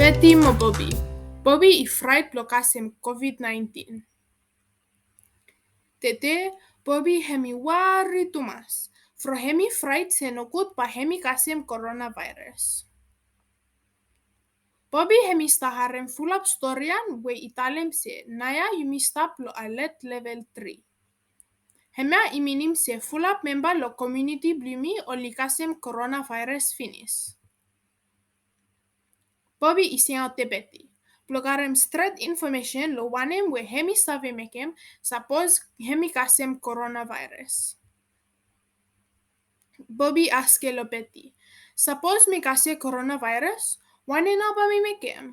Betty mo Bobby. Bobby i fraet lo kasem COVID-19. Tete, Bobby hemi wari tumas. Fro hemi fraet se no gut pa hemi kasem coronavirus. Bobby hemi staharen fulap storian we italem se naya yumi stap lo alert level 3. Hemea iminim se fulap memba lo community blumi o li kasem coronavirus finis. Bobby isiao te Betty. Blogarem straight information lo wanem we hemi save mekem suppose hemi kasem coronavirus. Bobby aske lo Betty. Suppose mi kase coronavirus, wane na ba mi mekem?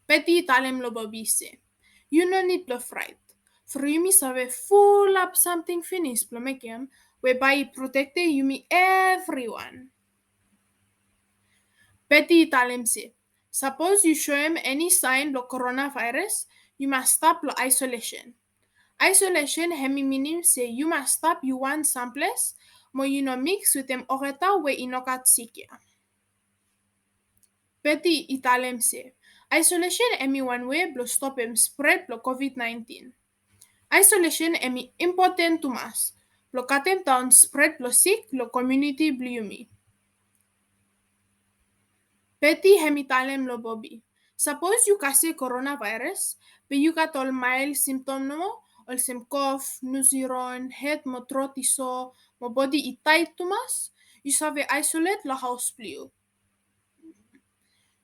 Betty talem lo Bobby se. You no need lo fright. For yumi save full up something finish lo mekem, whereby protecte yumi everyone. Betty talem se. Suppose you show him any sign lo coronavirus, you must stop lo isolation. Isolation hemi minim se you must stop you one someplace, mo you no mix with them oreta we inokat sikia. Betty italem se. Isolation emi one way blo stop him spread lo COVID-19. Isolation emi important to mas. Blo katem down spread lo sick lo community bliumi. Betty hemitalem lo Bobby. Suppose you kase coronavirus, but you got all mild symptom no, all some cough, nuziron, head mo throat iso, mo body tight tumas, you save isolate lo house pliu.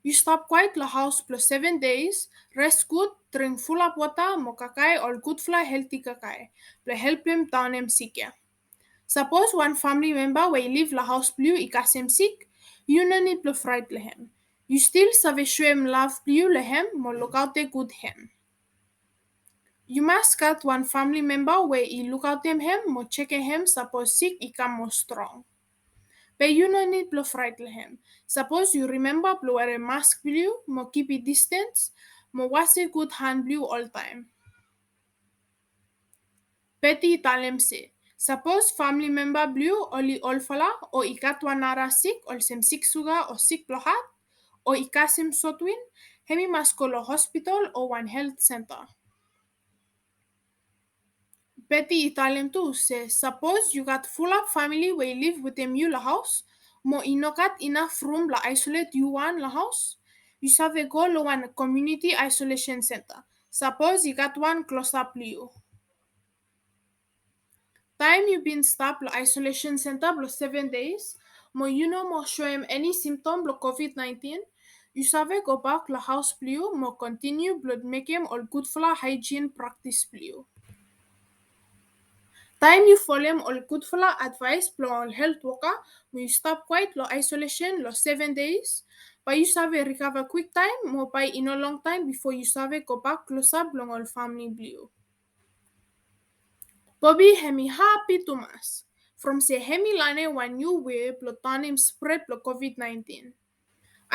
You stop quiet lo house plus 7 days, rest good, drink full of water, mo kakai all good fly healthy kakai, ple help him down him sick. Suppose one family member wey live la house pliu I kasem sick, you no need lo fright lehem. You still save show him love pliu lehem mo look out the good hem. You must cut one family member wey I look out them hem mo check him suppose sick I come more strong. But you no need lo fright lehem. Suppose you remember to wear a mask pliu mo keep it distance, mo wash a good hand pliu all time. Betty talem se. Suppose family member blue oli olfala o ikatwanara sick ol sem sick suga o sick blohat o ikasim sotwin hemi maskolo hospital o one health center. Betty italem tu se suppose you got full up family we live with them you la house mo inokat enough room la isolate you one la house. You save go lo one community isolation center. Suppose you got one close up you. Time you been stopped lo isolation center lo 7 days, mo you no mo show him any symptom lo COVID-19, you save go back lo house pliu mo continue blood make him all good for hygiene practice pliu. Time you follow him all good for advice plo all health worker, mo you stop quiet lo isolation lo 7 days, but you save recover quick time mo by in a long time before you save go back close up long all family pliu. Bobby hemi happy tumas. From se hemi lane one new way plo tanim spread plo COVID-19.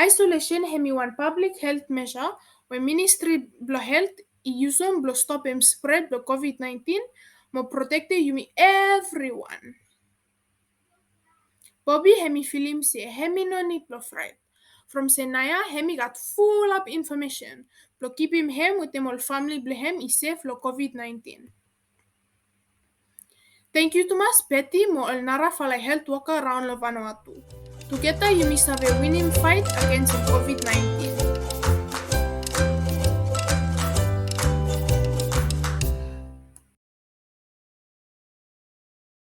Isolation hemi one public health measure when ministry blo health I usum blo stop him spread plo COVID-19 mo protecte yumi everyone. Bobby hemi film se hemi no need plo fright. From se naya hemi got full up information plo keep him hem with them all family blo hem I safe lo COVID-19. Thank you to mas Betty mo al nara fala health worker around lo Vanuatu. Together you must have a winning fight against COVID-19.